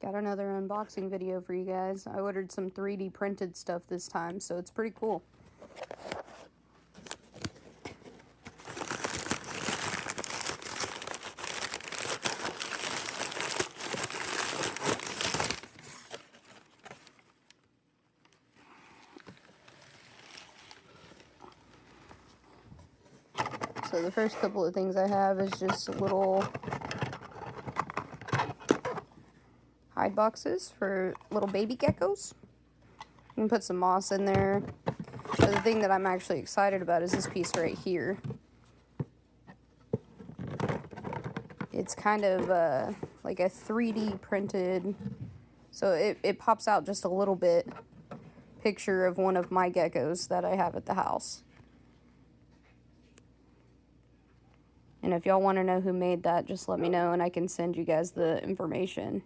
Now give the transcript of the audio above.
Got another unboxing video for you guys. I ordered some 3D printed stuff this time, so it's pretty cool. So the first couple of things I have is just little hide boxes for little baby geckos. You can put some moss in there. But the thing that I'm actually excited about is this piece right here. It's kind of like a 3D printed, so it pops out just a little bit, picture of one of my geckos that I have at the house. And if y'all want to know who made that, just let me know and I can send you guys the information.